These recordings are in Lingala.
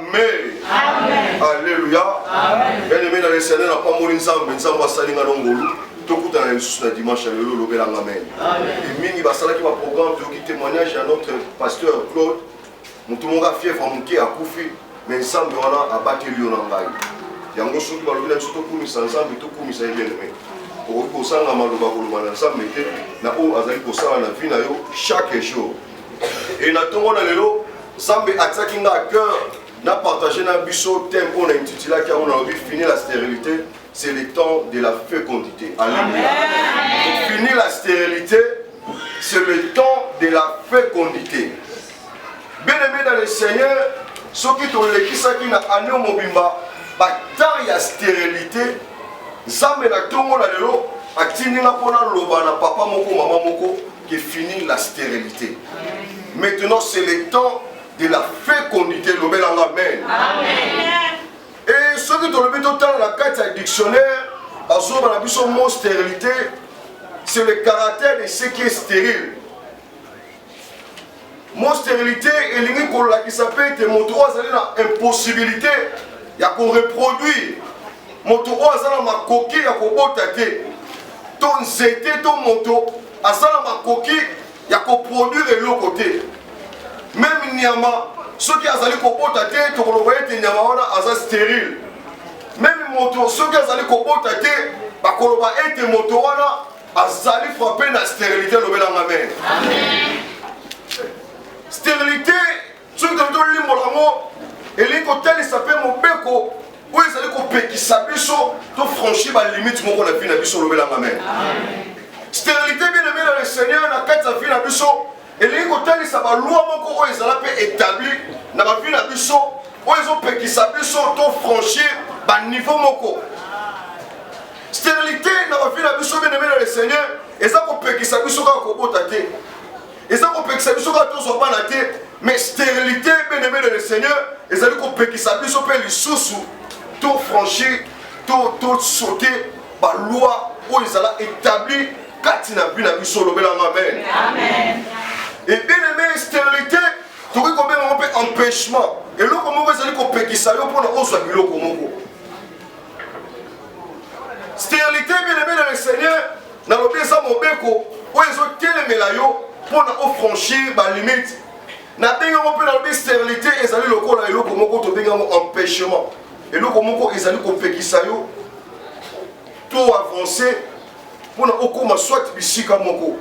Amen. Amen. Alléluia. Amen. Bien aimé dans le Seigneur, n'a pas mourir ensemble, ensemble, salinga l'ongolo. Tout le temps, le dimanche, le lobel en amen. Et mini basala qui va programme de témoignage à notre pasteur Claude. Nous tout le monde a fier, famouké à Koufi, mais ensemble, on a abattu Lyon en bail. Il y a un gros souci, on a tout comme ça ensemble, tout comme ça bien aimé. Pour ça, on a mal au ensemble, mais na o azali pour ça on a vu na yo chaque jour. Et na tout le monde a l'élo, ça me attaque à cœur. N'a partagé un biseau thème qu'on a intitulé qui a envie de finir la stérilité, c'est le temps de la fécondité. Alléluia. Pour finir la stérilité, c'est le temps de la fécondité. Bien aimé dans le Seigneur, ceux qui ont l'équipe qui n'a amené au mobimba, tant il y a stérilité, ça me l'a tout le monde à l'élo, à Tinina Pona Lobana, papa moko, maman moko, qui finit la stérilité. Maintenant, c'est le temps de la fécondité, le bel amen. Et ceux qui ont le but autant dans la carte dictionnaire, à mot stérilité, c'est le caractère de ce qui est stérile. Mot stérilité, qui s'appelle que mon droit à impossibilité, il y a qu'on reproduire. Mon droit à ma coquille, il y a qu'on botate. Ton zété, ton moto, à ma coquille, il y a qu'on produire de l'autre côté. Même Nyama, ceux qui ont allé kobota te, tu vois que Nyama est stérile. Même moto, ceux qui ont allé kobota te, bah koloba est moto wana, azali frappé la stérilité le bel amen. Stérilité, ceux qui ont dit l'immolango, et les côtés ils s'appellent mon beko, où ils allaient couper qui s'abisso, tu franchis la limite mon qu'on a vu na biso le bel amen. Stérilité bien aimé dans le Seigneur, na quatre sa vie na biso. Et les côtés, ça va loin beaucoup, ils ont établi, dans la vie de Bisso, où ils ont péqué sa Bisso, tout franchir, à niveau moko. Stérilité, dans la vie de Bisso, bien aimé dans le Seigneur, ils ont péqué sa Bisso, quand on a été. Ils ont péqué sa Bisso, quand on a été. Mais stérilité, bien aimé dans le Seigneur, ils ont péqué sa Bisso, les sous-sous, tout franchir, tout sauter, par loi, où ils ont établi, quand ils ont vu la Bisso, le bel amen. Amen. Et bien aimé, stérilité, tu vois combien on peut empêchement. Et là, comment vous allez couper qui ça pour la hausse de l'eau. Stérilité, bien aimé dans le Seigneur, dans le bien ça, mon béco, où ils ont télémé la yo pour la franchir la limite. N'a pas on peut dans la stérilité, ils allaient le col et l'eau comme on peut bien empêchement. Et là, comment ils allaient couper qui ça yo tout avancer pour la hausse soit ici comme mon.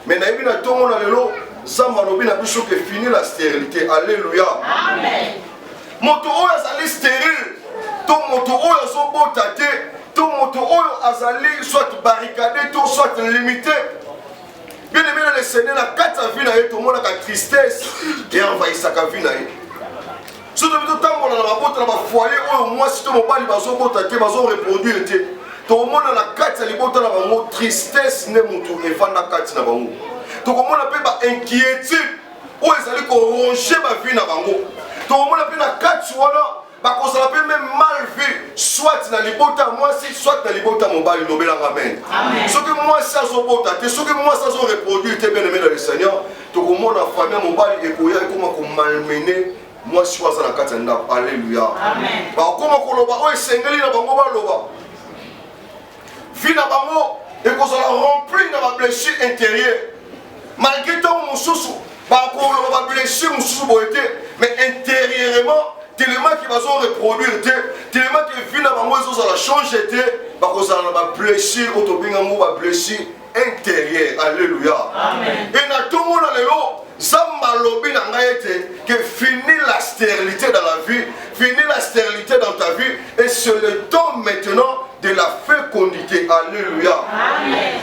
Mais na yebi na tongo na lelo zamba lobi na biso ke fini la stérilité. Alléluia. Amen. Moto oyo azali stérile, to moto oyo azobota te, to moto oyo azali soit barricadé, to soit limité. Bien aimé dans le Seigneur, na kata vie na ye to mona ka tristesse et envahissaka vie na ye. So de tout temps na mabota na ba foyer oyo moi si to mobali bazobota te, bazo reproduire te. Tout le monde a la carte, il y a une tristesse, il y a une carte. Tout le monde a une inquiétude, où ils allaient ronger ma vie. Tout le monde a une carte, parce qu'on peut même mal vu, soit dans les bottes à moi, soit dans les bottes à mon bal, il y a un ce que moi, ça a botte, ce que moi, ça a reproduit, bien aimé dans le Seigneur, tout le monde a famille, mon bal, et comment malmené, moi, je suis dans la carte. Alléluia. Amen. Comment on est singli dans le vie na bango et qu'on soit rempli de ma blessure intérieure. Malgré tout mon sous, par contre ma blessure mon sous boité, mais intérieurement tellement qui va se reproduire, tellement que vie na bango ils ont la changer, par contre ça ma blessure autobinga ma blessure intérieure. Alléluia. Amen. Et na tout monde là Zamba lobi na ngaete que finit la stérilité dans la vie, finit la stérilité dans ta vie et c'est le temps maintenant de la fécondité. Alléluia. Amen.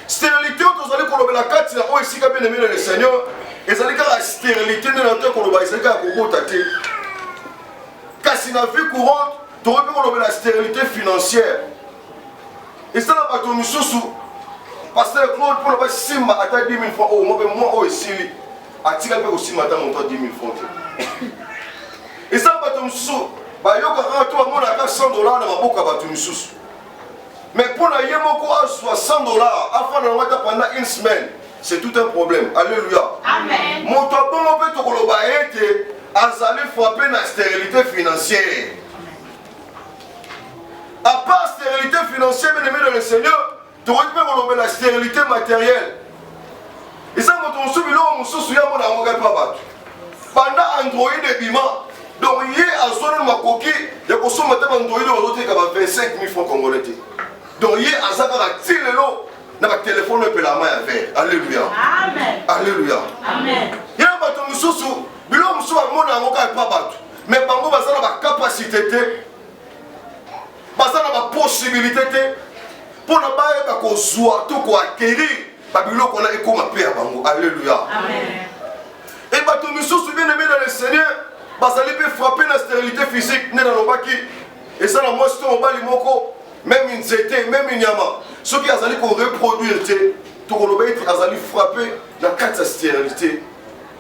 Stérilité, vous allez qu'on la carte, c'est là où ici, bien aimé le Seigneur, et vous allez la stérilité de notre qu'on va essayer de tâter. Car si la vie courante, tu aurais pu la stérilité financière. Et ça, là, tu as sous. Pasteur Claude, pour le si ma attaque 10 000 francs, oh, moi, oh, ici, à tirer aussi madame, on 10 000 francs. Et ça, tu as sous. Bah, yo quand tu as mon accord $100 dans ma boca battu sous. Mais pour la yemoko à $60, afin de le pendant une semaine, c'est tout un problème. Alléluia. Amen. Mon tabon peut te colobailler, azali frappé na stérilité financière. À part stérilité financière, bien aimé dans le Seigneur, tu aurais la stérilité matérielle. Et ça, mon soubi, on se souvient, on a regardé pas. Pendant Android et Bima, donc hier, à son ma coquille, il y a consommé Android aujourd'hui qui a 25 000 francs congolais. Donc hier, à ça, il y a un téléphone et la main à verre. Alléluia. Amen. Alléluia. Amen. Il y a un sous biloko mosusu bamona yango kaka epa bato mais bango baza na bacapacité te baza na bapossibilité te mpo na bayeba kozwa to koacquérir babiloko wana ekoma mpe ya bango. Alléluia. E bato misusu bien aimé dans le Seigneur bazali mpe frappé na stérilité physique nde nalobaki eza na mwasi to mobali moko même nzete même nyama soki azali koreproduire te tokoloba ete azali frappé na kati ya stérilité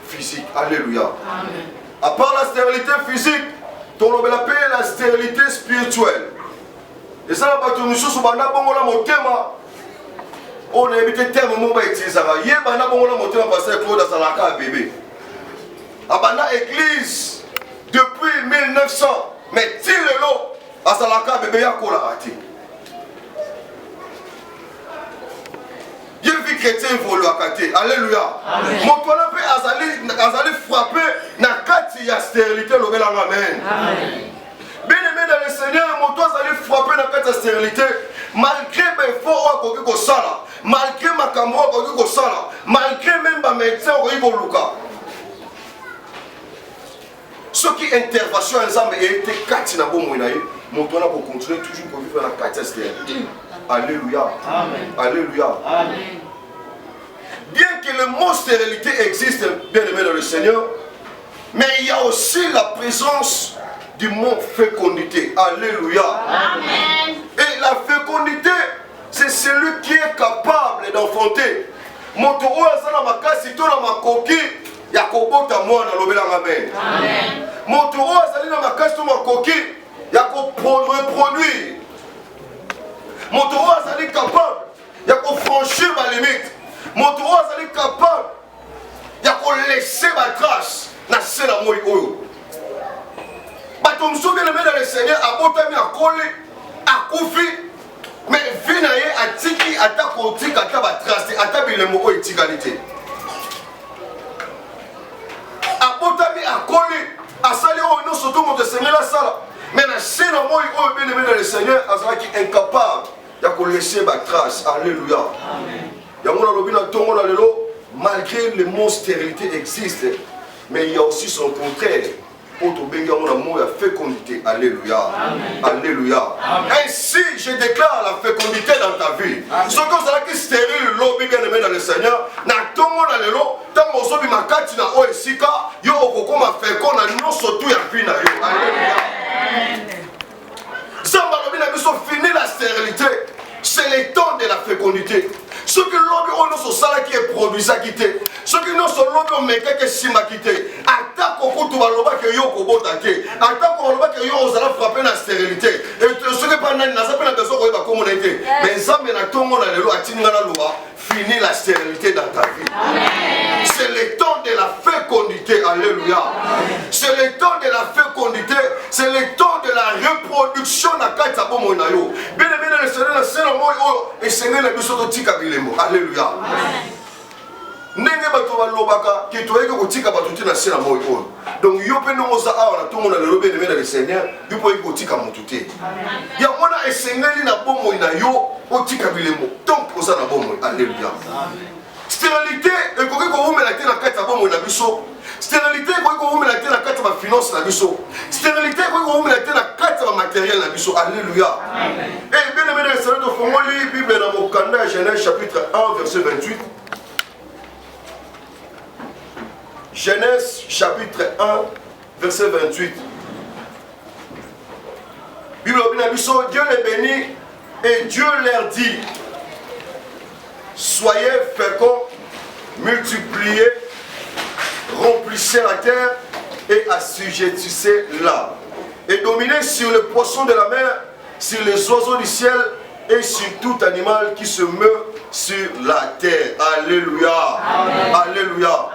physique. Alléluia. Amen. À part la stérilité physique, on appelle la stérilité spirituelle. Et ça, nous sommes dans motema. On a évité le terme on va utiliser. Il y a un motema parce que Claude a un bébé. Abana église depuis 1900, mais tire-le à Salaka bébé à Kolarati. Dieu vit chrétien pour le accater. Alléluia. Mon toit peut azali frapper na kati ya stérilité le bel amen. Bien aimé dans le Seigneur, mon toit azali frapper na kati ya stérilité malgré mes efforts ko ko sala, malgré ma kambo ko sala, malgré même ba médecin ko luka. Ce qui intervention ensemble était kati na bomo na ye, mon toit pour continuer toujours pour vivre na kati ya stérilité. Alléluia. Amen. Alléluia. Amen. Bien que le mot stérilité existe, bien aimé dans le Seigneur, mais il y a aussi la présence du mot fécondité. Alléluia. Amen. Et la fécondité, c'est celui qui est capable d'enfanter. Moto oazana makasi to na makoki ya kobota mwana lobela amen. Amen. Moto oazali na makasi to makoki ya ko reproduire. Mon tour est capable de franchir ma limite. Mon tour est capable de laisser ma trace dans ce la moi. Je me souviens de le Seigneur a botami à coller, à koufi, mais finalement à tiki, à ta côté, à ta trace, à ta bille mo égalité. À botami à coller, à salir au nom surtout mon Seigneur la salle. Mais la scène à moi, bien aimé dans le Seigneur, qui est incapable de laisser ma trace. Alléluia. Malgré le mot stérilité existe, mais il y a aussi son contraire. Pour amour la fécondité. Alléluia. Amen. Alléluia. Amen. Ainsi, je déclare la fécondité dans ta vie. Ce que vous qui stérile l'eau, bien aimé dans le Seigneur, na tongo na lelo, tant que vous makati na oesika, yo okoko ma fécond na non surtout ya vie na yo. Alléluia. Zamba lobi na biso fini la stérilité. C'est le temps de la fécondité. Ce que l'homme a sur ça qui est produit ça quitté. Ce qui nous sur l'homme on met quelque sima quitté. Attaque au coup tu vas loba que yo kobo taqué. Attaque au loba que yo osala frapper la stérilité. Et ce que pendant n'a pas besoin de communauté. Mais ça mais na tongo na lelo atinga na loi. Fini la stérilité dans ta vie. C'est le temps de la fécondité. Alléluia. C'est le temps de la fécondité. C'est le temps de la reproduction na kata bomo na yo. Bien aimé le Seigneur, le Seigneur moi et Seigneur la biso to tika bilemo. Alléluia. Ndenge bato balobaka ki toyeke kotika bato tina sena moi oyo. Donc yo pe no oza awa na tongo na lelo bien aimé le Seigneur, yo po kotika mutu te. Ya mona esengeli na bomo na yo otika bilemo. Donc oza na bomo. Alléluia. Stérilité ekoki koumela te na kati ya bomo na biso. Stérilité ekoki koumela te na kati ya finance na biso. Stérilité ekoki koumela te na kati ya matériel na biso. Alléluia. Et bien aimé le Seigneur, tofongoli Bible na mokanda ya Genèse chapitre 1 verset 28. Genèse chapitre 1 verset 28. Bible na biso, Dieu les bénit et Dieu leur dit: soyez féconds, multipliez, remplissez la terre et assujettissez-la. Et dominez sur les poissons de la mer, sur les oiseaux du ciel et sur tout animal qui se meut sur la terre. Alléluia. Amen. Alléluia.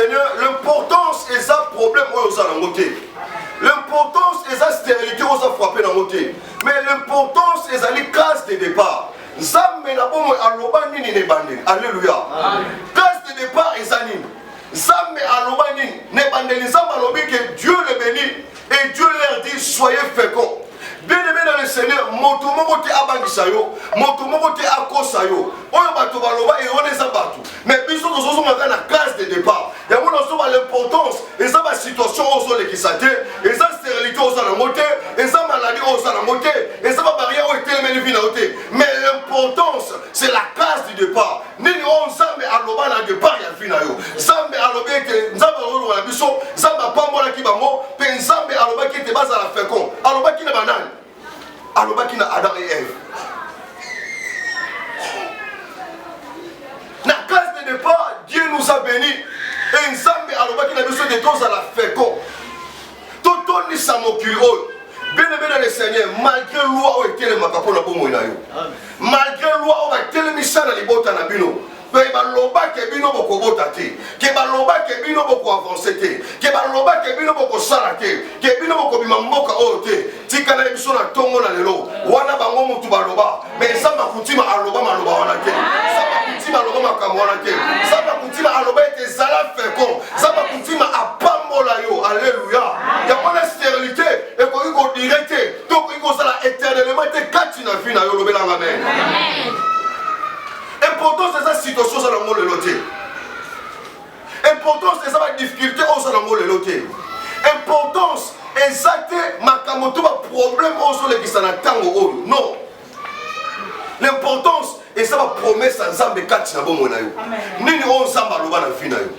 Seigneur, l'importance est ça problème aux alangotés. L'importance est ça stérilité aux a frappé dans côté. Mais l'importance est ça les cases de départ. Zambe na bomo aloba nini ne bandeli. Alléluia. Case de départ est ça nini. Zambe aloba nini ne bandeli. Zambe alobi que Dieu le bénit et Dieu leur dit soyez féconds. Bien aimé dans le Seigneur, moto moko te abangisa yo, moto moko te akosa yo. Oyo bato baloba et on est bato. Mais biso to zozo ngaka na case de départ. Ya mona so ba l'importance et ça ba situation ozo le kisate, et ça stérilité ozo na moté, et ça maladie ozo na moté, et ça ba barrière o telemeni vina oté. Mais l'importance c'est la case du départ. Nini on zambe aloba na départ ya vina yo. Zambe aloba que nzamba olo na biso, zamba pambola ki bango, pe nzambe aloba ki te baza la fécond. Aloba ki na banane. Alobaki na Adam et Ève. Na case de départ, Dieu nous a bénis. Et Nzambe alobaki na biso de tous à la fécond. Tout ni samokilo. Bien aimé dans le Seigneur, malgré loi ou était le makapo na bomo na yo. Malgré loi ou était le mission na libota na bino. Que baloba ke bino boko bota te, que baloba ke bino boko avancer te, que baloba ke bino boko sala te, que bino boko bima mboka o te. Tika na biso na tongo na lelo. Wana bango mutu baloba, mais ça ma kutima aloba maloba wana te. Ça ma kutima aloba makambo wana te. Ça ma kutima aloba ete zala fécond. Ça ma kutima apambola yo. Alléluia. Ya mona stérilité et ko iko directe, to ko iko sala éternellement te kati na vie na yo lobela amen. Importance de cette situation, c'est dans le loté. Importance de cette difficulté, c'est dans le loté. Importance exacte, makamoto ba problème au les qui s'en attendent. Non. L'importance est ça va promesse en Zambé kati na bomo na yo. Nini on samba loba na fina yo.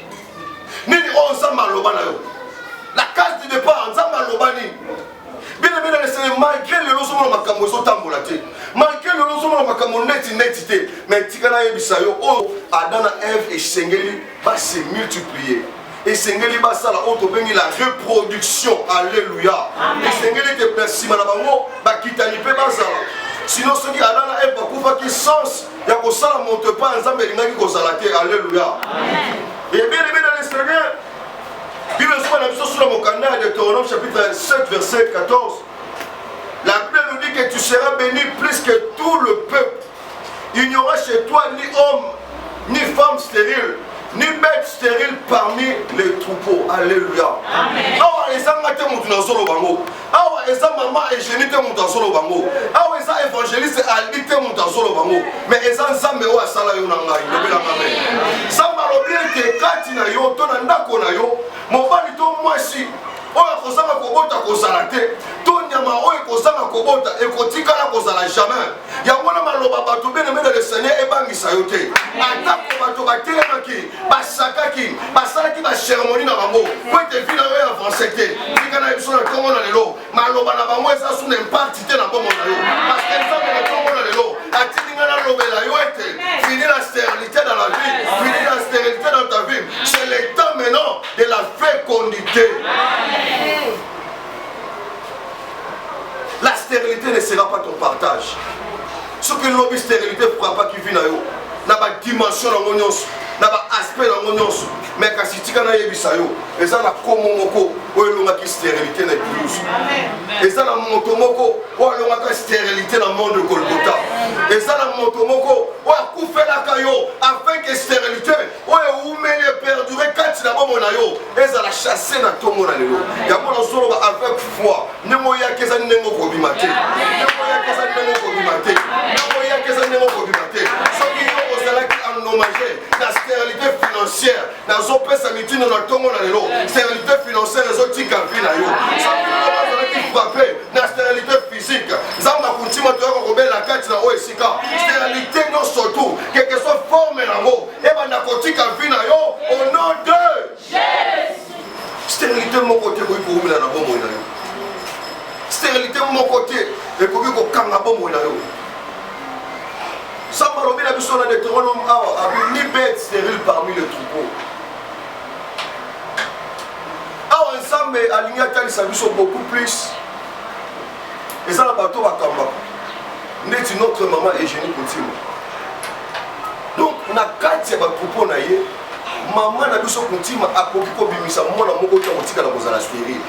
Nini on samba loba na yo. La case du départ en Zamba loba ni. Bien aimé dans le Seigneur, malgré le losomon makambo so tambolate. Malgré le losomon makambo netité, mais tikana yebisayo o Adana Ève et Sengeli va se multiplier. Et Sengeli va ça la auto bengi la reproduction. Alléluia. Et Sengeli te merci manabango ba kitani pe bazala. Sinon ce qui Adana Ève va kufa ki sens ya ko sala monte pas nzambe lingaki ko salate. Alléluia. Et bien aimé dans le Seigneur, Bible sur le Mokanda de Deutéronome chapitre 7 verset 14. La Bible nous dit que tu seras béni plus que tout le peuple. Il n'y aura chez toi ni homme, ni femme stérile, ni bête stérile parmi les troupeaux. Alléluia. Amen. Awa eza ngate mutu na solo bango. Awa eza maman égénite mutu na solo bango. Awa eza évangéliste alite mutu na solo bango. Mais eza nzambe o asala yo na ngai. Lobela amen. Samba lobi ete kati na yo to na ndako na yo. Mobali to mwasi oyo kozanga kobota kozala te, to nyama oyo kozanga kobota ekotikala kozala jamais. Yango na maloba bato bien aimé dans le Seigneur ebangisa yo te. Atako bato batelemaki, basakaki, basalaki ba cérémonie na bango, po ete vie na yo avance te. Tika na biso na tongo na lelo, maloba na bango eza sous n'importe te na bongo na yo. Parce que nzambe na tongo na lelo, atininga na lobela yo ete fini la stérilité dans la vie, fini la stérilité dans ta vie. C'est le temps maintenant de la fécondité. La stérilité ne sera pas ton partage. Ce que l'objet stérilité ne fera pas qui vit dans yo. N'a pas dimension dans mon yonsu, n'a pas aspect dans mon yonsu. Mais quand si tu as eu ça yo, et ça la komomoko, ou l'on a qui stérilité n'est plus. Et ça la motomoko, ou l'on a stérilité dans le monde de Golgotha. Et ça la motomoko, ou a coupé la caillou, afin que stérilité, ou où met les perdurer quand tu n'as pas mon ayo, et ça la chassé dans ton monde. Il y a mon solo avec foi, ne moya que ça n'est pas kobimate, ne moya que ça n'est pas kobimate, ne moya que ça n'est pas kobimate. La stérilité financière, dans son père sanitaire, dans le tombeau, la stérilité financière, les autres qui vivent là. La stérilité physique, Zamba Koutima, tu as robé la carte dans l'OSICA. Stérilité, non, surtout, quelle que soit forme là, et ben, la côté qui vit là, au nom de Jésus. Stérilité, mon côté, oui, pour vous, là, bon, stérilité, mon côté, et pour vous, quand la bombe, là, ça m'a remis la mission de Deutéronome avec ni bête stérile parmi les troupeaux. Alors ensemble, à l'Ignata, ils sont beaucoup plus. Et ça, le bateau va tomber. N'est notre maman et génie continue. Donc, on a 4 troupeaux, maman na biso kontima akoki kobimisa mwana moko ta kotika na kozala stérile.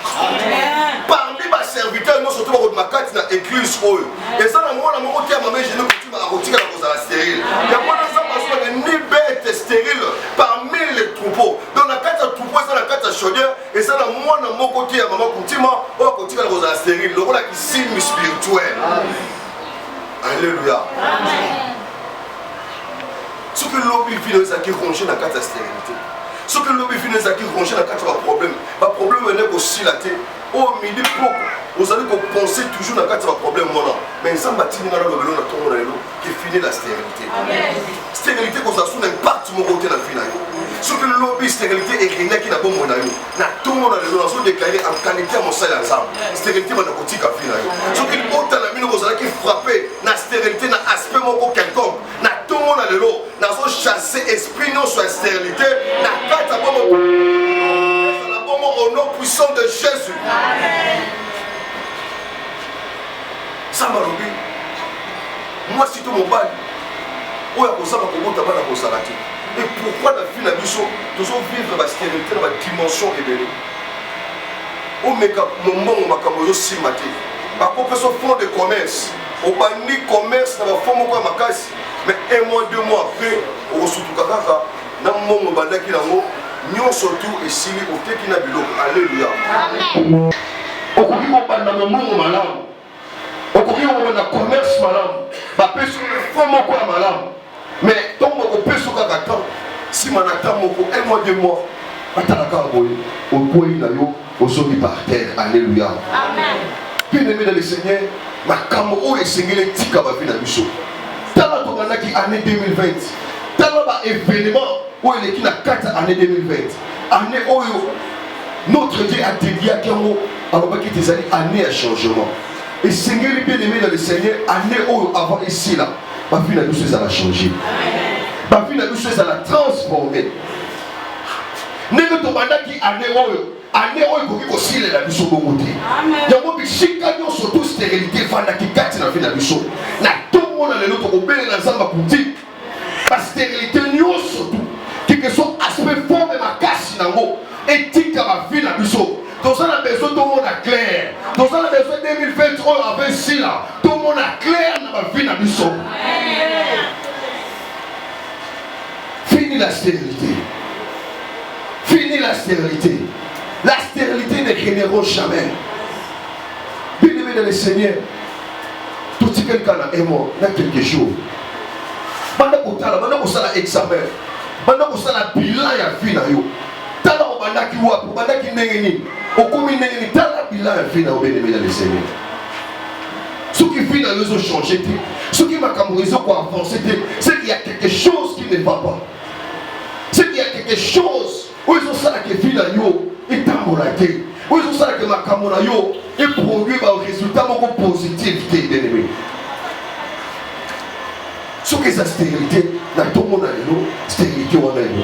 Parmi ba serviteur no surtout ba makati na église oyo eza na mwana moko ta maman jeune kontima akotika na kozala stérile. Ya mwana za baso ni bête stérile parmi les troupeaux. Donc na kata troupeau eza na kata chaudière eza na mwana moko ta maman kontima o akotika na kozala stérile. Lokola ki signe spirituel. Alléluia. Amen. Ce que l'objet vient qui ronge dans la stérilité. Ce que l'objet vient qui ronge dans le problème. Le problème est aussi la tête. Au milieu vous allez penser toujours dans le problème. Mais ça m'a dit qui finit la stérilité. Stérilité qu'on a sous impact mon côté dans la vie. Ce que l'objet stérilité est rien qui n'a pas mon ami. Na tout le monde a déclaré en qualité à mon salaire ensemble. Stérilité m'a côté à vie. Ce que l'autre la mine vous allez qui frapper la stérilité n'a aspect mon quelconque. Na tout le monde a l'eau. N'a pas chassé esprit non sur la stérilité. N'a pas ta bombe. Au nom puissant de Jésus. Amen. Ça m'a dit. Moi, si tout mon bal, où est-ce que ça va et pourquoi la vie n'a pas vivre la stérilité dans la dimension ébélée. Au moment où ma camozo si maté, ma profession fond de commerce, au bani commerce dans la forme de ma casse, mais 1 mois, 2 mois après, au surtout kaka, dans mon moment bandaki nango. Nous surtout et si au tekina biloko. Alléluia. Amen. Okoki kopanda mongo malamu. Okoki kopanda commerce malamu. Ba peso forme ko malamu. Mais tombo ko peso kaka temps. Si manata moko 1 mois 2 mois. Atalaka boye. Okoyi na yo osoki par terre. Alléluia. Amen. Bien-aimé dans le Seigneur, makambo o esengele tika ba vie na biso. Tala to banaki année 2020. Tala ba événement où il est qui n'a 4 années 2020. Année où notre Dieu a dédié à Kamo, alors qu'il y a des années à changement. Et Seigneur, bien aimé dans le Seigneur, année où avant ici là, ma vie n'a douce, ça va changer. Ma vie n'a douce, ça va transformer. N'est-ce pas qui année où il faut aussi la douce au bon côté. Il y a beaucoup de chicanes surtout stérilité, fanda qui gâte la vie la douce. Na tout le monde a l'autre au bel dans sa boutique. La stérilité nous surtout. Que son aspect forme de ma casse éthique à ma vie la biso. Donc ça a besoin tout le monde a clair. Donc ça a besoin 2023 avec si là. Tout le monde a clair dans ma vie la biso. Fini la stérilité. Fini la stérilité. La stérilité ne générera jamais. Bien-aimé dans le Seigneur. Tout ce quelqu'un a aimé, il y a quelque chose. Maintenant qu'on a l'examen. Banda ko sala bilan ya vie na yo tala ko banda ki wapo banda ki ndengeni okomi ndengeni tala bilan ya vie na obénémé dans le Seigneur ce qui vie na yo zo changer ce qui m'a camorisé quoi avancer c'est qu'il y a quelque chose qui ne va pas c'est qu'il y a quelque chose où ils ont ça que vie na yo est amorate où ils ont ça que ma camona yo et produit un résultat beaucoup positif bien-aimé. Ce que sa stérilité, dans tout le monde a l'eau, stérilité on a une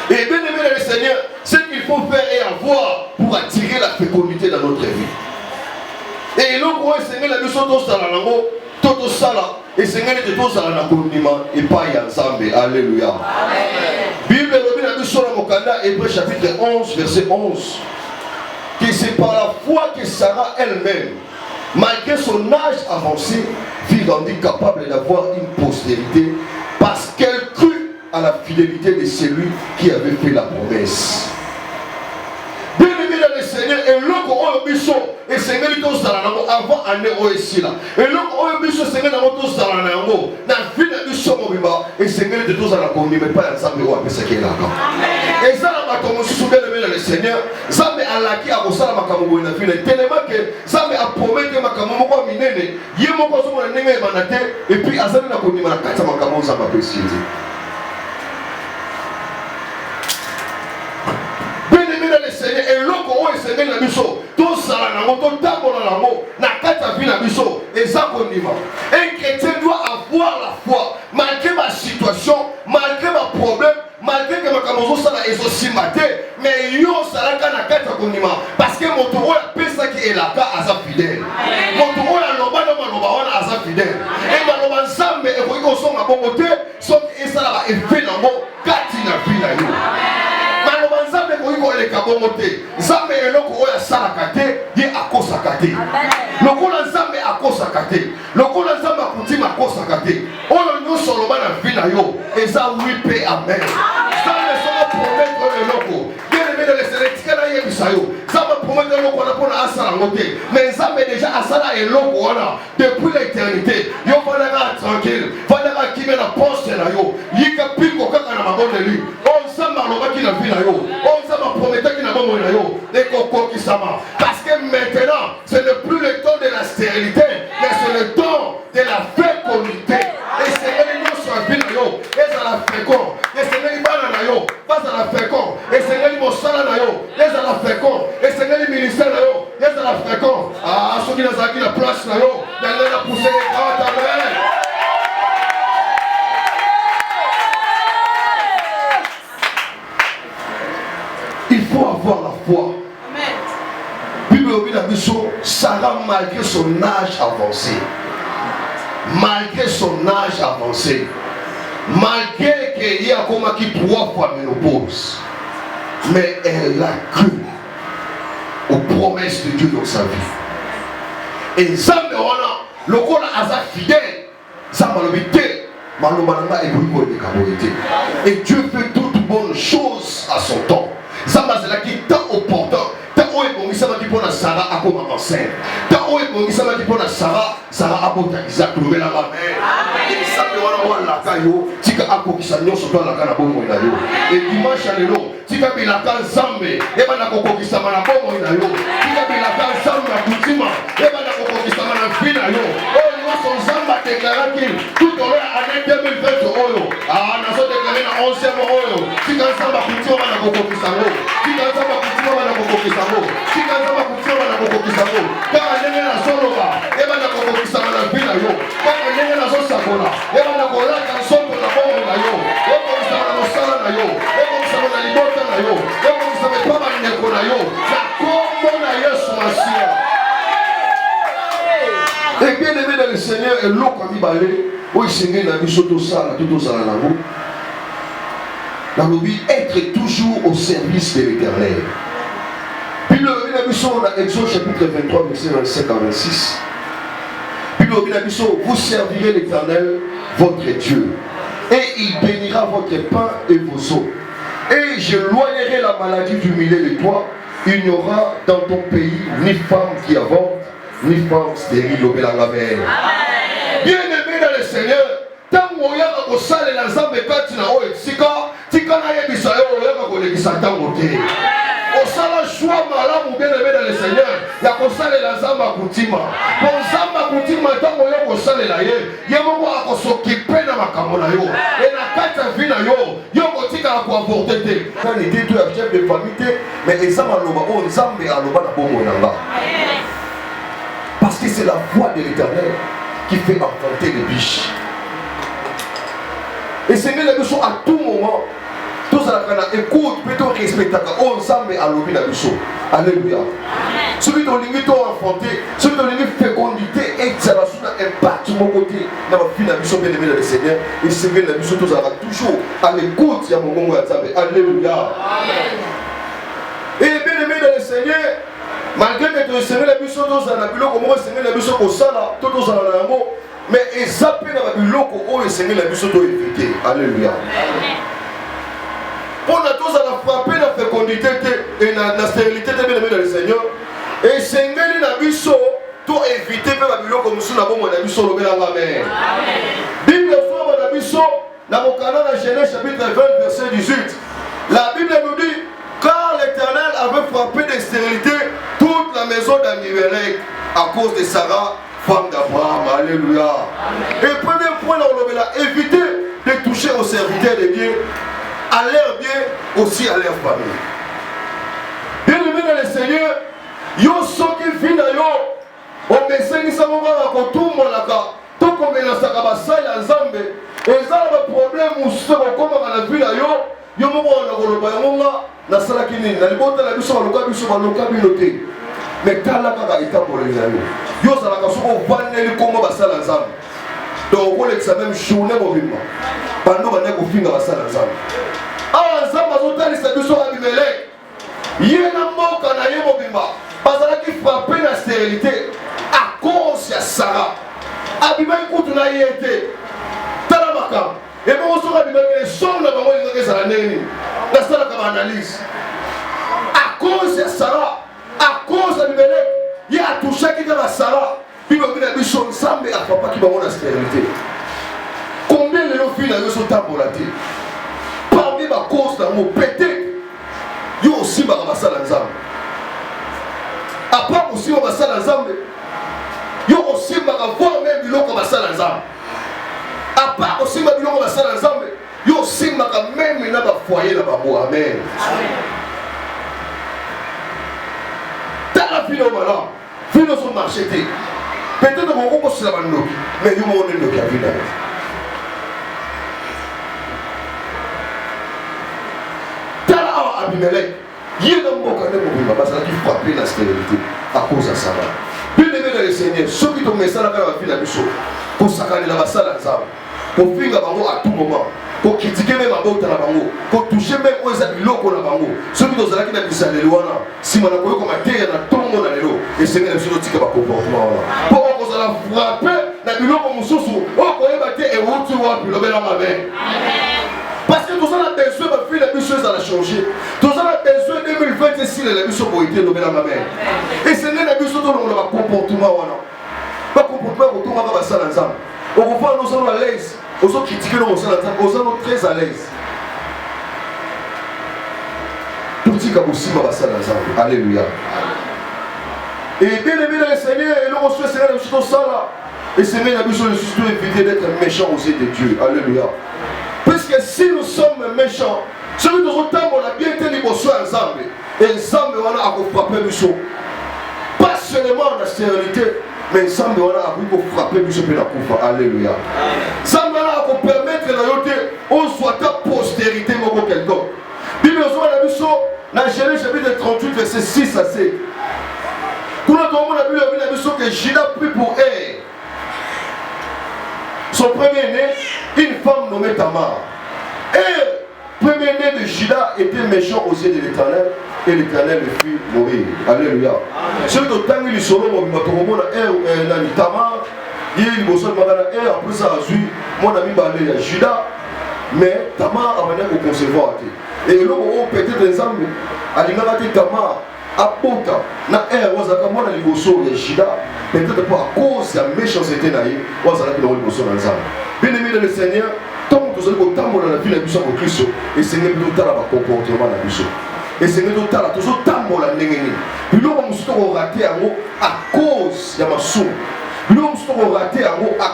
et bien aimé le Seigneur, ce qu'il faut faire et avoir pour attirer la fécondité dans notre vie. Et l'autre point, Seigneur, la mission de Salango, Toto Sala, et Seigneur de tous à la condiment et pas ensemble. Alléluia. Bible la mission de Mokanda, Hébreu chapitre 11, verset 11. Que c'est par la foi que Sarah elle-même, malgré son âge avancé, fut rendue capable d'avoir une postérité parce qu'elle crut à la fidélité de celui qui avait fait la promesse. Bien-aimé dans le Seigneur, et l'autre au bichon, et Seigneur tout ça avant année au ici là. Et l'autre au bichon, Seigneur tout ça là, dans la vie de bichon et Seigneur de tout ça là, qu'on n'y met pas ensemble ou après ce qui est là. Et ça là, comme je suis bien-aimé dans le Seigneur, ça me a laki à vous ça là, ma camoufle na vie, tellement que ça me a promis que ma camoufle quoi minene, y est mon poisson mon nègre manate, et puis à ça là qu'on y m'a quatre ma camoufle ça m'a précisé. Et l'autre est Seigneur na biso tout ça na moto tambola na mo na kata vie na biso et ça konima. Un chrétien doit avoir la foi malgré ma situation, malgré ma problème, malgré que ma camozo ça na aussi maté, mais yo ça la na kata konima parce que mon tour a pesa qui est là à sa fidèle. Mon tour a loba na loba wana à sa fidèle. Et ma loba nzambe e ko ko so na bon côté, sauf que ça là va effet na mo kati na bongo te. Nzambe eloko oyo asalaka te, ye akosaka te. Lokola Nzambe akosaka te. Lokola Nzambe akutima akosaka te. Oyo nyonso loba na vie na yo, eza oui pe amen. Nzambe soko promettre eloko. Bien-aimé dans le Seigneur, tika na yebisa yo. Nzambe promettre eloko wana pona asala ngo te. Mais Nzambe déjà asala eloko wana depuis l'éternité. Yo vanaka tranquille. Vanaka kimé na poste na yo. Yika piko kaka na mabonde lui. Nzambe alobaki na vie na yo. Nzambe prometaki na bomoi na yo. Ekokokisama. Parce que maintenant, ce n'est plus le temps de la stérilité, mais c'est le temps de la fécondité. Et c'est une notion à vie na yo. Et ça la fécond. Et c'est une bana na yo. Pas à la fécond. Et c'est une mosala na yo. Et ça la fécond. Et c'est une ministère na yo. Et ça la fécond. Ah, ceux qui n'ont pas la place na yo. D'aller la pousser. Amen. Il faut avoir la foi. Bible dit Sarah, malgré son âge avancé, malgré qu'il y a comme qui 3 fois ménopause, mais elle a cru aux promesses de Dieu dans sa vie. Et Zambé wana lokola aza fidèle, Zamba lobité, malobananga ebouiko de kaboité. Et Dieu fait toutes bonnes choses à son temps. Zamba c'est là qui est tant opportun. Tant où est bon, il s'est dit pour la Sarah à comme enceinte. Tant où est bon, il s'est dit pour la Sarah a beau Isaac trouver la main. Et ça me wana la caillou, tika ako qui s'annonce sur la cana bon ina yo. Et dimanche à l'élo, tika bilaka Zambé, et bana koko qui s'amana bon ina yo. Tika bilaka Zambé à Koutima, et bana koko qui s'amana fina yo. Oh, nous son Zamba déclaré qu'il tout au long année 2020 oyo. Ah, nous avons déclaré dans 11e oyo. Tika Zamba Koutima bana koko qui s'amana. Tika Zamba Koutima bana koko qui s'amana. Tika Zamba Koutima bana koko qui s'amana. Car année na soloba, et bana koko qui s'amana fina yo. Car année na sosakola, et bana kola kan soto na bon na yo. Et ko s'amana mosala na yo. Et ko s'amana libota na yo. Et ko s'amana papa ndeko na yo. Na kombo na Yesu Masia. Et bien aimé dans le Seigneur, et l'eau comme il balait, où il s'est mis dans le soto sala, tout au sala na vous. Dans le but, être toujours au service de l'Éternel. Bible dans Exode chapitre 23, verset 25 à 26. Bible vous servirez l'Éternel, votre Dieu, et il bénira votre pain et vos eaux. Et je loignerai la maladie du milieu de toi. Il n'y aura dans ton pays ni femme qui avance, ni femme stérile. Amen. Bien aimé dans le Seigneur, tant qu'on y a un salle et l'ensemble de Katina, tika na yebisa yo oyaka kolekisa ntango te. Osala choix malamu bien aimé dans le Seigneur ya kosalela Nzambe akutima. Po Nzambe akutima ntango yo kosalela ye moko akosokipe na makambo na yo. Et na kati ya vie na yo kotikala koavorte te. Quand il dit chef de famille te, mais ezama loba o Nzambe aloba na bongo na nga. Parce que c'est la voix de l'Éternel qui fait enfanter les biches. Et c'est bien la mission à tout moment. Tous à la écoute, plutôt respectable. On s'en met à l'objet de la mission. Alléluia. Celui dont l'ennemi t'a enfanté, celui dont l'ennemi fécondité, et ça va sur impact mon côté. Dans la fin de la mission, bien aimé dans le Seigneur. Et c'est bien la mission, tous à la toujours à l'écoute. Il y a mon moment à alléluia. Et bien aimé dans le Seigneur, malgré que tu aimes la mission, tous à la mission, comment aimer la mission au Sala, tous à la mission. Mais ils zappent dans la biloko où ils s'aiment la mission doit éviter. Alléluia. Pour nous tous à la frapper la fécondité et la stérilité de bien dans le Seigneur. Et c'est la mission doit éviter la biloko comme si nous avons la mission le bien amen. Bible forme la mission dans mon canal de Genèse chapitre 20 verset 18. La Bible nous dit car l'Éternel avait frappé de stérilité toute la maison d'Abimelech à cause de Sarah, femme d'Abraham, alléluia. Et premier point, on a évité de toucher aux serviteurs de Dieu, à leur bien, aussi à leur famille. Bien aimé dans le Seigneur, yo soki vina yo, on me sait que ça va kotumba laka, tout comme il a sa kabasa ya Nzambe, et ça le problème où ce qu'on comme la vie yo mo on a koloba yonga na sala kini na libota la biso baloka binote. Mais tala kaka itambola yo. Yo sala ka soko vaneli kongo basala Nzambe. Donc on l'exa même journée mobimba. Bando bane ko finga basala Nzambe. Ah Nzambe azotali sa biso Abimelech. Yenamoka na yemobimba. Bazala qui frappé la stérilité à cause de Sarah. Abima écoute na yété. Talamaka. Et bon, on se rend les sons de la maman de la néni. La salle comme analyse. À cause de Sarah, à cause de Melek, il y a touché qui dans la Sarah. Puis il y a des choses ensemble et à papa qui va avoir la stérilité. Combien de nos filles n'ont pas temps volatilité? Parmi ma cause dans mon pété, il y a aussi ma salle ensemble. À part aussi ma salle ensemble, il y a aussi ma voix même du lot comme ma salle ensemble. À part aussi ma biloko ma salle ensemble, il y a aussi ma même na ba foyer na ba bo amen. Dans la vie au malin, vie dans son marché té. Peut-être que mon c'est la bande, mais il y a mon nom qui a vu là. Tala Abimelech, il y a un mot quand même parce qu'il frappé la stérilité à cause de ça. Bien aimé dans le Seigneur, ceux qui t'ont mis ça là dans la vie la mission, pour s'accaler la salle ensemble. Pour finir à tout moment, pour critiquer même à d'autres à bango, pour toucher même aux amis locaux à bango. Ceux qui sont là qui n'ont pas de loi, si on a comme un terre dans tout le monde à l'élo, et c'est même si on a un comportement. Pour qu'on s'en frappe, dans le lot comme on s'en on peut battre et on tu vois, puis le bel homme avec. Parce que tout ça a besoin de faire la mission, ça a changé. Tout ça a besoin de 2026, la mission pour être le bel homme avec. Et c'est la mission dont on a un comportement. Pas comportement, on tourne à la salle ensemble. On va nous sommes à l'aise. On va critiquer nos ensemble. On sommes très à l'aise. Petit aussi ma salle ensemble. Alléluia. Et bien aimé dans le Seigneur, et nous recevons le Seigneur dans ça là. Et c'est même la mission de surtout éviter d'être méchant aux yeux de Dieu. Alléluia. Puisque si nous sommes méchants, celui de notre temps, on a bien été libérés ensemble. Et ensemble, on a frappé le mission. Pas seulement la stérilité. Mais ça me donne à vous frapper M. Pénakoufa. Alléluia. Ça me donne à vous permettre de on soit ta postérité, mon quelqu'un. Bible a vu ça dans Genèse chapitre 38, verset 6 à 7. Tout le monde a vu ça que Judas prit pour elle son premier-né, une femme nommée Tamar. Et le premier-né de Judas était méchant aux yeux de l'Éternel. Et l'Éternel le fit mourir. Alléluia. Celui qui a eu le solo, il a dit Tamar, il a dit après ça, mon ami Balé, Judas, mais Tamar a mené au concevoir. Et là, on peut être ensemble, à l'ingénieur Tamar, à Pota, na wazaka mwana liboso ya Judas, peut-être pas à cause de la méchanceté naïe, wazaka qui l'ont liboso ensemble. Bien aimé dans le Seigneur, tant que vous allez dans la vie de la mission de Christ, et Seigneur nous donne le comportement de la mission. Et c'est nous toujours tambola n'engeni. Nous avons raté à cause de ma somme. Nous avons raté à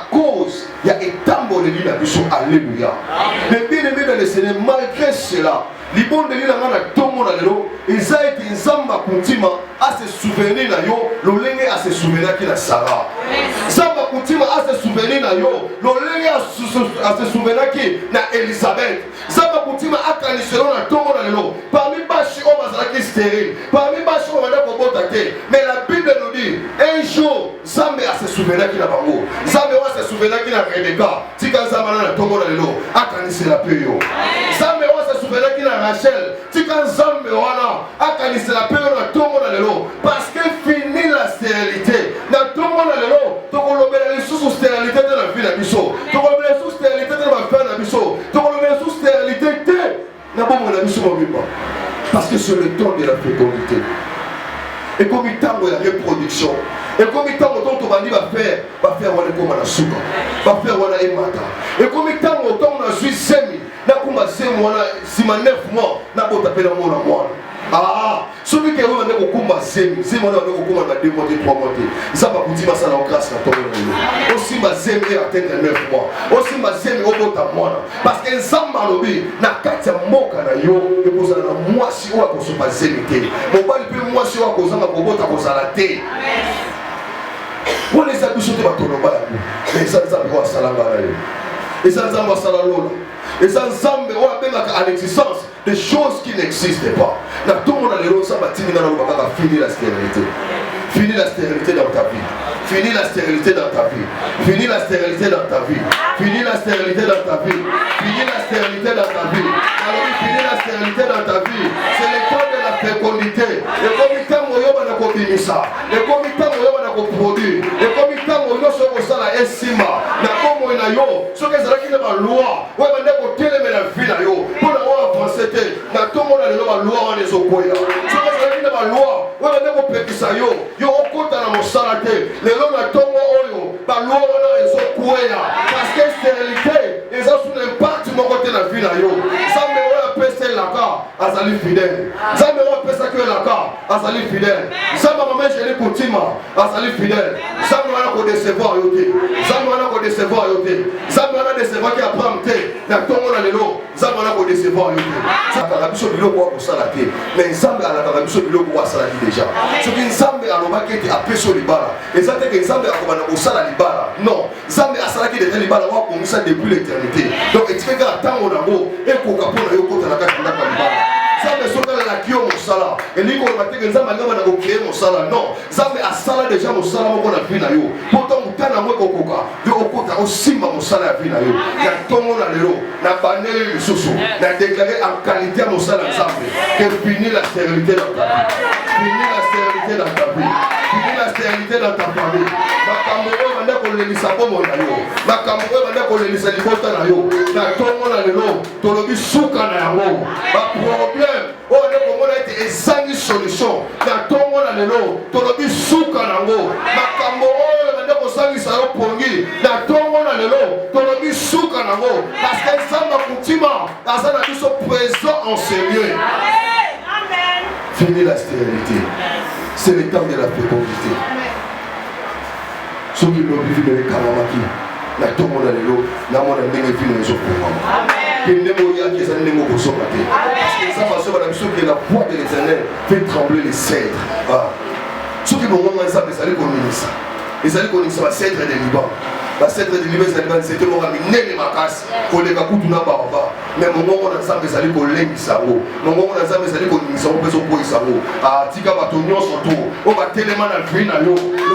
cause de l'étambo de l'île à alléluia. Mais bien aimé dans le Seigneur, malgré cela, les bons de l'île à tout le monde à l'élo, ils ont été ensemble à se souvenir de yo, l'olenge à se souvenir qui la Sarah. Samba continue à se souvenir de yo, l'olenge à se souvenir qui na Elisabeth. Samba continue à canaliser dans tout le monde à l'élo. Parmi Bachi, on va s'arrêter stérile. Parmi Bachi, on va dire qu'on va t'attaquer. Mais la Bible nous dit, un jour, Zambé a se souvenir qui la bango. Zambé a se souvenir qui la Rebecca. Si quand Zambé a tout le monde à l'élo, à canaliser la paix. Zambé a se souvenir qui la Rachel. Si quand Zambé a canaliser la paix, tout le monde à l'élo. Parce que fini la stérilité. Dans tout le monde à l'élo, donc on le met sous stérilité de la vie de la mission. Donc on le met sous stérilité de la fin de la mission. Donc on le met sous stérilité de la mission. Parce que c'est le temps de la fécondité. Et comme il temps de la reproduction. Et comme il temps autant on va faire on comme la souka. Va faire on a emata. Et comme il temps autant on a suivi semi. Na kuma semi on a si ma 9 mois na bota pela mona mwana. Ah, celui qui est venu au combat, c'est mon ami au combat, 2 mois, 3 mois. Ça va vous dire, ça n'a grâce à toi. Aussi, ma zème est atteinte 9 mois. Aussi, ma zème est au bout de moi. Parce que Zamba lobby n'a qu'à te moquer à yo, et vous allez moi si on a qu'on se passe zémité. Mon bal peut moi si on a qu'on s'en a qu'on botte à cause à la tête. On les a bichés de bateau, mais ça nous a mis à Salamba. Et ça nous a mis à Salalola. Et ça nous a mis à l'existence des choses qui n'existent pas. Dans tout le monde a les rôles, ça va finir la stérilité. Finis la stérilité dans ta vie. Finis la stérilité dans ta vie. Finis la stérilité dans ta vie. Finis la stérilité dans ta vie. Finis la stérilité dans ta vie. Alors finis la stérilité dans ta vie. C'est le temps de la fécondité. Et comme il t'a moyen de combinisa. Et comme il t'a moyen de produire. Et comme il t'a moyen de ça la estima. Na comme on a yo. Ce que c'est là qui est ma loi. Ouais, mais d'accord, telle est la vie là yo. Pour avoir avancé, na tout le monde a la loi en les okoya. Ce que c'est là qui est ma loi. Ouais, mais d'accord, pétissa yo. Yo au côté dans mon salade. Les lois na tombe oyo. La loi on a les okoya. Parce que stérilité, ils ont sous l'impact mon côté la vie là yo. Ça me va passer la car, azali fidèle. Ça me va passer que la car, azali fidèle. Ça me va mettre les coutumes, azali fidèle. Ça me va décevoir yoté. Ça me va décevoir yoté. Ça me va décevoir qui apprend té. Na tongo na lelo, ça me va décevoir yoté. Ça ka biso biloko ko sala té. Mais nzambe ala ka biso biloko ko sala déjà. Ce qui nzambe aloba ke ti apeso libala. Et ça te que nzambe akobana ko sala libala. Non, nzambe asala ki déjà libala wa ko misa depuis l'éternité. Donc etika ka tango na go e ko ka pona yo ko tala ka ndaka libala. Zambe soka la kio mosala et ni ko bateke nzambe ngamba na ko créer mosala non zambe asala déjà mosala moko na vie na yo pourtant mutana moko kokoka yo okota osimba mosala ya vie na yo ya tongo na lelo na banele lisusu na déclarer en qualité mosala nzambe que finir la stérilité dans ta vie finir la stérilité dans ta vie finir la stérilité dans ta famille makambo oyo banda kolelisa bomo na yo makambo oyo banda kolelisa libota na yo na tongo na lelo tolobi suka na yango ba problème oh ne komona ete ezangi solution na tongo na lelo tolobi suka nango makambo oyo banda kosangisa yo pongi na tongo na lelo tolobi suka nango parce que nzambe akutima aza na biso présent en ce lieu. Amen. Fini la stérilité. C'est le temps de la fécondité. Ce qui l'ont vu de Kalamaki, na tongo na lelo na mona ndenge fini zo pour amen. Que ne moya qui est un némo pour son matin. Parce que ça va se faire que la voix de l'Éternel fait trembler les cèdres. Ceux qui m'ont dit ça, ils allaient connaître ça. Ils allaient connaître ça, cèdre des Liban. La cèdre des Liban, c'était mon ami Néné Makas, pour les Kakoutou na Barba. Mais mon moment on a ça, ils allaient connaître ça. Mon moment on a ça, ils allaient connaître ça, on peut se poser ça. Ah, Tika Batonio surtout. On va tellement dans le pays, le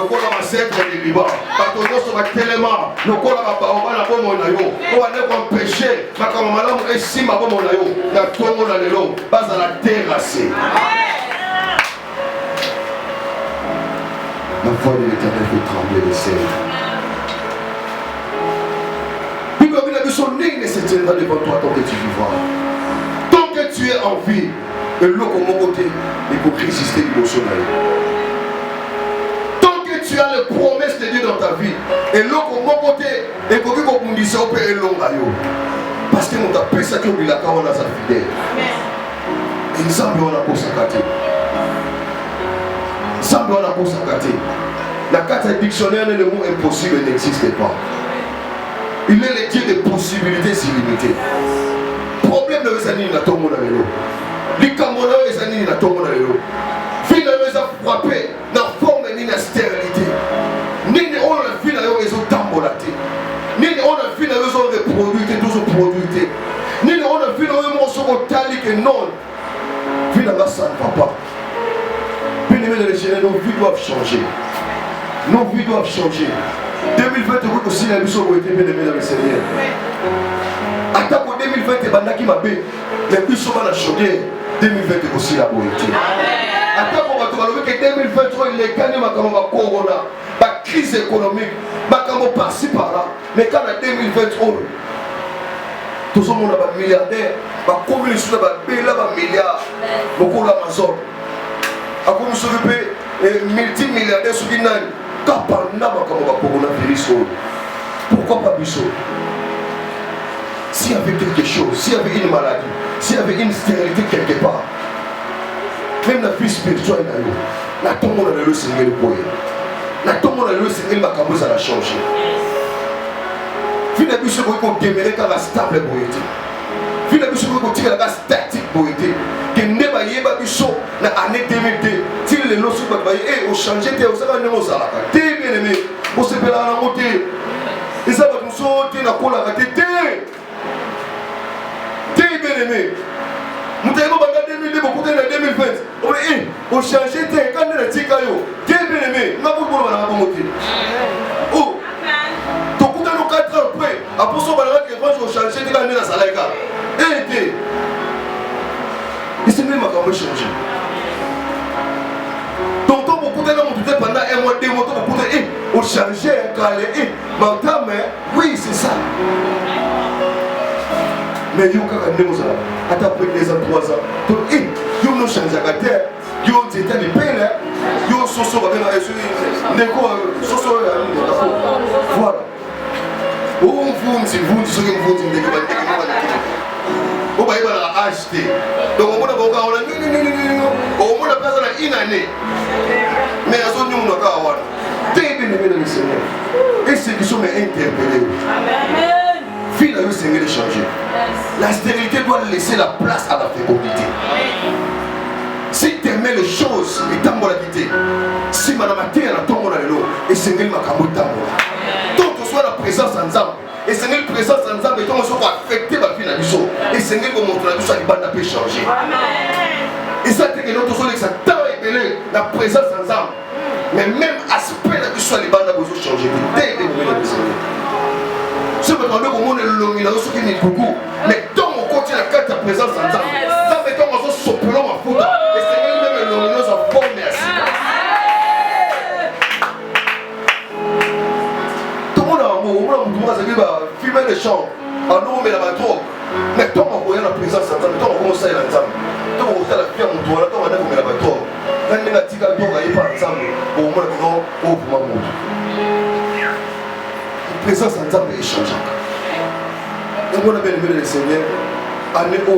corps de la cèdre des Liban. Batonio sur la tellement, le corps de la Barba, la pomme on a yo. On va aller empêcher, ma camarade, et si ma pomme on a yo. La tombe on a le long, pas à la terrasse. La voix de l'Éternel fait trembler les cèdres. Son nez ne s'éteindra devant toi tant que tu vivras. Tant que tu es en vie, et l'eau comme mon côté, il faut résister l'émotionnel. Tant que tu as les promesses de Dieu dans ta vie, et l'eau comme mon côté, il faut que tu dises au père et l'eau. Parce que nous avons ça que nous avons sa fidèle. Et nous avons pour s'accater. Nous avons pour s'accater. La carte dictionnaire, le mot impossible n'existe pas. Il est le Dieu des possibilités illimitées. Problème de Vezani n'a tombé dans l'eau. Les Camerounais Vezani n'a tombé dans l'eau. Finalement, ils ont frappé dans la forme et la stérilité. Ni on a vu dans l'eau, ils ont tambolaté. Ni on a vu dans l'eau, ils ont reproduit, toujours produit. Ni on a vu dans l'eau, ils ont tali que non. Finalement, ça ne va pas. Puis nos vies doivent changer. Nos vies doivent changer. 2020 aussi la mission a été bien aimée dans le Seigneur. Attaque au 2020 bandaki mabé, mais puis souvent la chaudière 2020 aussi la beauté. Attaque au bateau que 2023 il est gagné ma corona, ma crise économique, ma camo par-ci par-là. Mais quand en 2023 tout le monde a des milliardaires, ma commune sur la milliard, beaucoup l'Amazon. A comme s'occuper multimilliardaires sur une année. Pourquoi pas Bissot? S'il y avait quelque chose, s'il y avait une maladie, s'il y avait une stérilité quelque part, même la vie spirituelle, la tombe on a le Seigneur le poids. La tombe on a le Seigneur ma camoufle ça a changé. Finalement, Bissot qu'on demeurer quand la stable poétique. Finalement, Bissot qu'on tire la statique poétique. Que ne pas y avoir Bissot dans l'année 2002. Si les notions sont pas et au changer, vous savez ne vous allez pas. T'es bien aimé, vous savez la montée. Et ça va nous sauter la colle à la tête. T'es bien aimé. Nous t'avons pas 2002, beaucoup de 2020. Au changer, t'es quand on a dit caillou. T'es bien aimé. N'a pas pour la montée. Oh. Donc quand on a 4 ans après, après ça va le faire au changer, t'es quand on a la salaire. Et t'es. Et c'est même à quand on change. pendant un mois, 2 mois, on changeait, madame, oui, c'est ça. Mais il y a des gens qui ont 2 ans, 3 ans. Donc, ils ont changé la terre, ils ont été des peines, ils ont soso, voilà. On va acheter. Donc, on va une année. Mais à son nom, on va le Seigneur. Et c'est qui sont interpellés. Fille le Seigneur de changer. La stérilité doit laisser la place à la fécondité. Si tu aimais les choses, et tu as quitté. Si madame a été à la tombe, et Seigneur m'a camoutamé. Tant que soit la présence ensemble. Et Seigneur, la présence ensemble, et tant que soit affecté ma vie, et Seigneur va montrer la vie, ça va changer. Et ça, c'est que notre soleil, ça t'a révélé la présence ensemble. Mais même aspect de la vie, soit les bandes a besoin de changer. Ce que nous avons l'illumination qui n'est beaucoup. Mais tant qu'on continue à faire ta présence ensemble, ça fait tant qu'on se soplant à foutre. Et Seigneur, même l'illumination a bon merci. Tout le monde a un mot, filmer des chants, en nous, mais la bateau. Mais tant qu'on voit la présence ensemble, tant qu'on commence à y aller ensemble, tant qu'on voit la pierre, on doit la tant qu'on a la bateau. Quand on a dit qu'on va ensemble, au moins, on va pouvoir monter. La présence ensemble est changeante. Et on a bien aimé le Seigneur, année où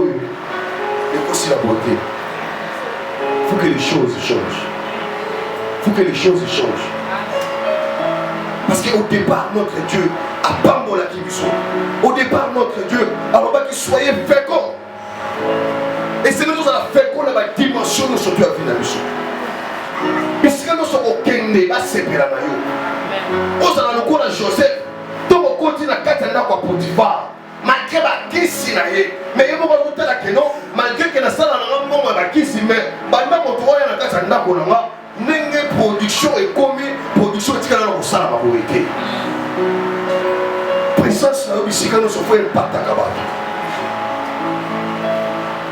et aussi la beauté. Il faut que les choses changent. Il faut que les choses changent. Parce qu'au départ, notre Dieu a pas mon acquisition. Au départ, notre Dieu, alors qu'il soyez fécond. Et c'est nous qui avons fécond dans la dimension de notre Dieu à finaliser. Puisque nous sommes au Kende, à Sepera Mayo. Nous avons le coup de Joseph. Tout le continent à Katana pour Potiphar. Malgré la kisi na ye. Mais il faut que la keno, malgré que la salle a un la kisi, mais pendant mon tour, il y a un Katana pour moi. Nenge production et commis production est quand on s'en va pour présence là ici quand on se fait impact à Kaba.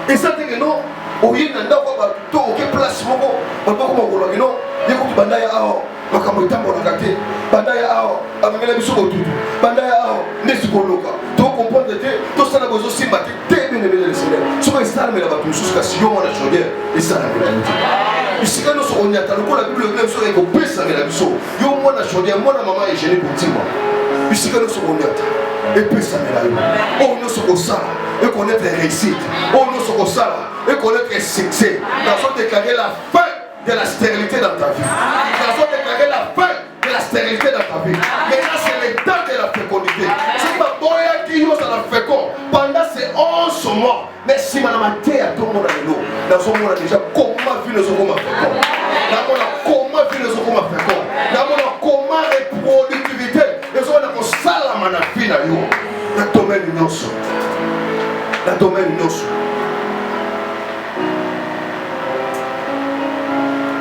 Et ça c'est que non au lieu d'en avoir tout aucune place moko papa comme on l'a non il faut que bandaya ao makambo tambo na kate bandaya ao amengela biso botutu bandaya ao nesikoloka to comprendre que tout ça na besoin simba te bien aimé le Seigneur sur un stade mais là ba tous kasi yo mona chaudière et ça na ici quand nous sommes on y attend la Bible même sur les copains ça la biso yo mona chaudière mona maman est gênée pour dire ici quand nous sommes on y attend et puis ça la oh nous sommes au ça et connaître les réussites oh nous sommes au ça et connaître les succès nous avons déclaré la fin de la stérilité dans ta vie nous avons déclaré la fin de la stérilité dans ta vie maintenant c'est le temps de la fécondité c'est pas boya qui ose à la fécond pendant ces 11 mois mais si madame a été à tout le monde dans son monde déjà comment vivre les autres fécond comment vivre les autres fécond comment reproductivité les autres ont salama na vie na yo na domaine nyonso na domaine nyonso.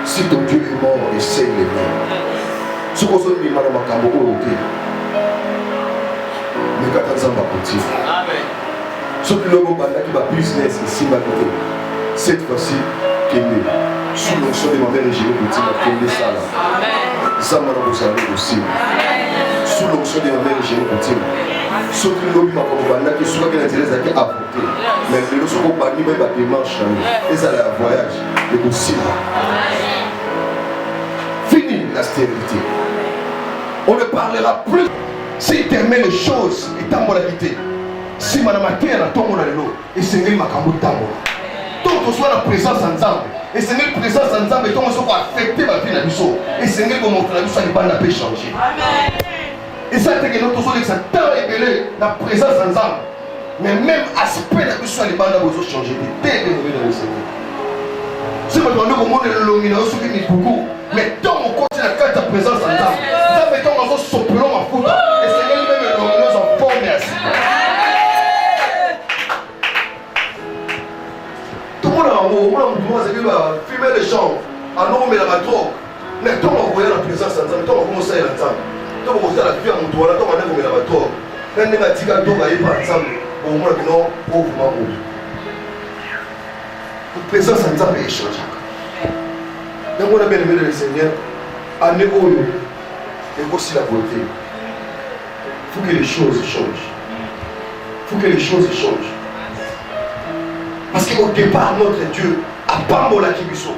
Si ton Dieu est mort, essaye les morts. Ce qu'on se dit, madame Makambo, mais quand on va continuer. Ce que l'homme a business ici, cette fois-ci, qui est sous l'onction de ma mère Régine, qui est ça là. Ça m'a vous aussi. Sous l'onction de ma mère Régine, ce que l'homme a qui soit bien intéressé à apporter. Mais le second banni, même la démarche, et ça a un voyage, et aussi. Fini la stérilité. On ne parlera plus. Si tu aimais les choses, et t'as mon habité. Si madame a été à la tombe, et Seigneur m'a camoutamé. Tant que soit la présence ensemble, et Seigneur la présence ensemble, et tant que soit affecté ma vie, et Seigneur va montrer la vie, ça ne va pas changer. Et ça, c'est que notre soleil, ça t'a révélé la présence ensemble. Mais même aspect de la vie, ça ne va pas changer. Dès que nous venons le Seigneur. Si vous demandez comment on est l'illumination qui est beaucoup, mais tant qu'on continue à faire ta présence ensemble, ça fait tant qu'on se soplant à foutre, et Seigneur même l'illumination en forme merci. Tout le monde a un mot, c'est qu'il va filmer les gens, en nous mais la bateau, mais tant qu'on voit la présence ensemble, tant qu'on commence à y aller ensemble, tant qu'on commence à la vie à mon toit, tant qu'on a la bateau, quand on a dit qu'on doit y aller ensemble, au moins que non, pauvre. La présence ensemble est changeante. Donc on a bien aimé le Seigneur. Année Oyo, et aussi la beauté. Il faut que les choses changent. Il faut que les choses changent. Parce qu'au départ, notre Dieu a pas mon Kibiso.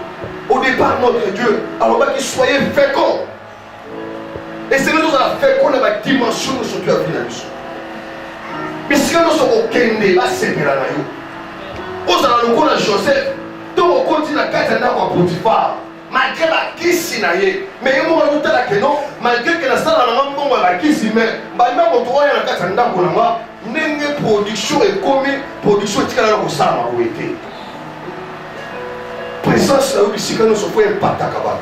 Au départ, notre Dieu, alors qu'il soyez fécond. Et c'est nous qui avons fait qu'on a la dimension de ce Dieu à venir. Mais si nous sommes au Kende, c'est bien là. Nous allons le Joseph. Donc on continue à faire un Potiphar. Malgré la kisi na ye, mais il m'a dit que non, malgré que la salle a un la kisi, mais même on trouve la carte en pour moi, n'importe production et comme production est calée au salle à été. Présence là où ici quand nous sommes un pata kababa.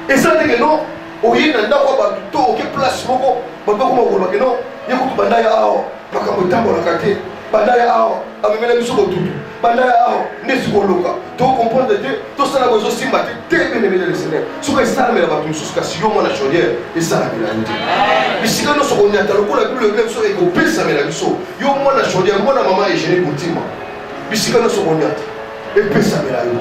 Et ça dit que non, au y a un d'accord tout qui place moko, mais comment on voit que non, il y a beaucoup de bandaya ao, pas comme temps pour la carte, bandaya ao, avec mes amis sur le tout. Bandaya ao, n'est-ce pas tu comprends Dieu, tout ça là besoin de battre, t'es bien aimé le Seigneur. Ce que ça mais la battre sur ce cas si on a chaudière et ça la vérité. Mais si quand nous sommes en attente, le Bible le sur ego pesa mais la biso, yo moi la chaudière, moi la maman est gênée pour dire. Mais si quand nous sommes en attente, et pesa mais la yo.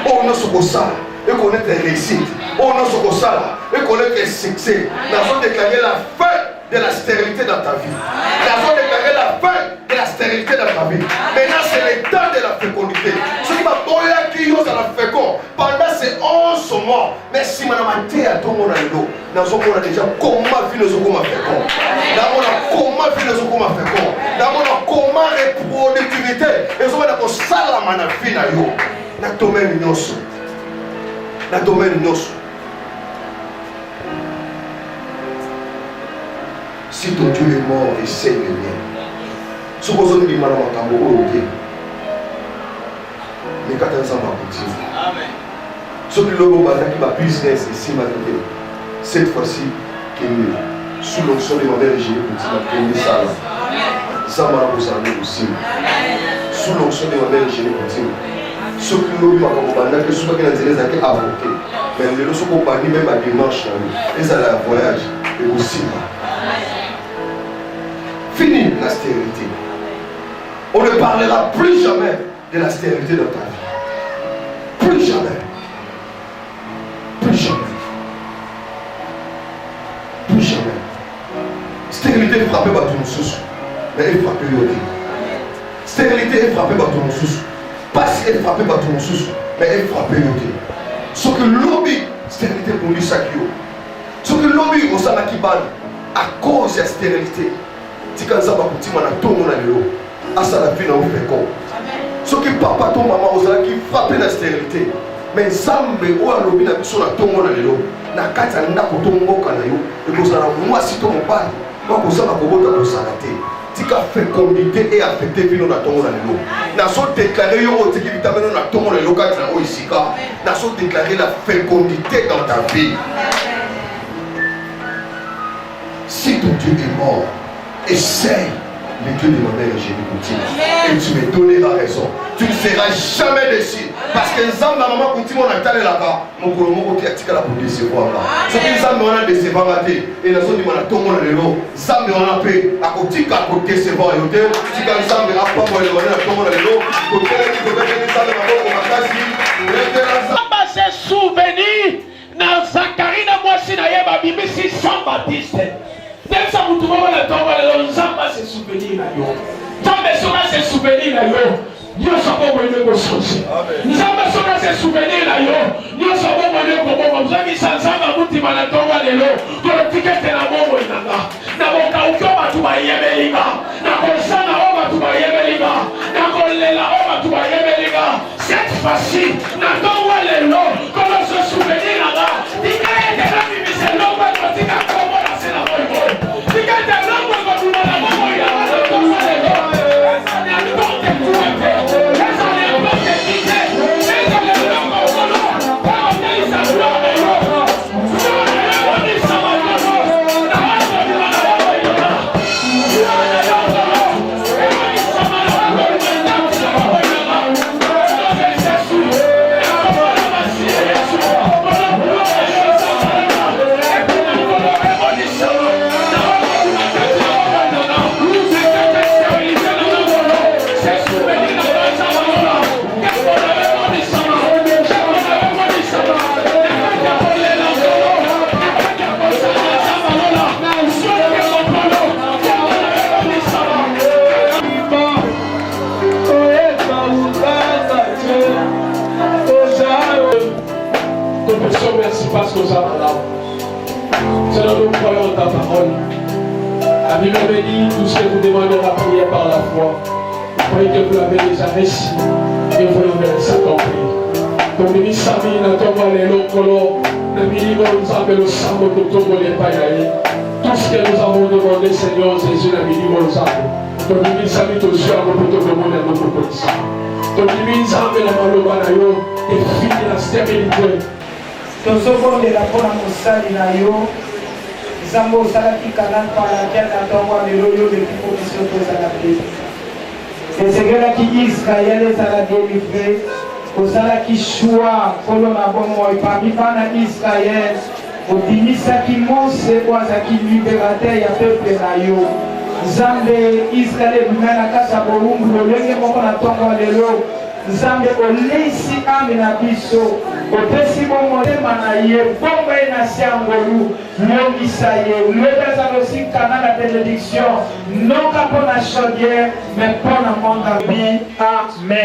Oh nous sommes ça et connaître réussite. Oh nous sommes ça et connaître succès. Nous avons déclaré la fin de la stérilité dans ta vie. Nous avons déclaré la fin de la stérilité dans ta vie. Maintenant c'est le temps de la fécondité. Ce qui m'a donné qui ose à la fécond pendant ces 11 mois. Mais si madame a dit à tout le monde à l'eau, nous avons déjà comment vivre nos comment fécond. Nous avons comment vivre nos comment fécond. Nous avons comment reproductivité. Et nous avons ça la manafine à yo. Dans le domaine de nos. Dans le domaine de nos. Si ton Dieu est mort, essaye le mien. Supposons que nous avons un tambour. Mais quand on s'en va continuer. Ce qui est le business ici, cette fois-ci, qui est sous l'onction de ma mère, j'ai continué ça. Ça m'a posé aussi. Sous l'onction de ma mère, j'ai continué. Ce qui est le que souvent que les gens ont avorté. Mais les gens sont pas même à dimanche. Ils allaient à voyage et aussi. Fini la stérilité. On ne parlera plus jamais de la stérilité dans ta vie. Plus jamais. Plus jamais. Plus jamais. Stérilité est frappée par ton sous. Mais elle est frappée aussi. Stérilité est frappée par ton sous. Passe est frappée par ton sous. Mais elle est frappée aussi. Ce que lobby, stérilité pour lui chaque jour. Ce que lobby, on s'en a qui balle à cause de la stérilité. Si quand ça va continuer à tomber dans l'eau, à ça la vie n'a pas fait quoi. Ce qui papa, ton maman, on qui frappe la stérilité. Mais Zambe ou à l'objet n'a pas tomber dans l'eau. La carte n'a pas tomber au canaillou. Et vous allez moi si ton père, moi vous allez vous pour s'arrêter. Si qu'a fécondité et affecté vie dans tomber dans l'eau. N'a pas déclaré au qui vitamine dans tomber dans l'eau quand tu as ici. N'a pas déclaré la fécondité dans ta vie. Si ton Dieu est mort, essaye le Dieu de ma mère continue. Et tu me donneras raison. Tu ne seras jamais déçu. Parce que les hommes, maman continue à t'aller là-bas. Mon colomo qui a tiré là pour décevoir là. Ce que les hommes ont décevoir là. Et les hommes ont tout le monde là. Les hommes ont paix. À côté pour décevoir. Si les hommes n'ont pas pour les gens tout le monde là. Côté les hommes ont se souvenir dans Zacharie na mwasi na yeba bimisi Jean Baptiste. Même ça vous trouvez le temps où les gens se souvenir na yo. Tant mais ça se souvenir na yo. Dieu s'en va venir pour changer. Nous avons se souvenir na yo. Dieu s'en va venir pour moi. Vous avez sans ça va vous dire na tonga lelo. Pour le ticket na bongo inanga. Na boka ukoma tu ba yebelinga. Na konsana oma tu ba yebelinga. Na kolela oma tu ba yebelinga. Cette fois-ci na tonga lelo. Comment se souvenir là? Ticket de la vie c'est l'homme qui tika komo la c'est la bongo. Ticket de l'homme qui tika la bongo ya la tonga lelo. Na tonga passe comme ça là. Seigneur, nous croyons en ta parole. La Bible dit tout ce que vous demandez la prière par la foi. Croyez que vous l'avez déjà reçu et vous l'avez s'accomplir. Donc, nous sommes dans ton monde, nous le sang de ton monde, tout ce que nous avons demandé, Seigneur Jésus, nous sommes donc, nous sommes tous sur la route de monde et notre police. Donc, nous sommes dans le monde et fini la stérilité. Nous sommes de la bonne moussali na yo. Zambo salaki kanan para kia na tongwa de loyo de kipomission de salaki. Et c'est que qui Israël est à la délivrée. Au salaki choix, kolon na bon moi parmi pana Israël. Au dimisa qui monse quoi ça qui libérateur ya peuple na yo. Zambe Israël lui-même na kasa bolumbu lolenge moko na tongwa de lo. Zambe olesi amina biso. Opesi bomotema na ye bomba ye na siangolu longisa ye lobeza losi kana na bénédiction non ka mpona chaudière mais mpona monde abi amen.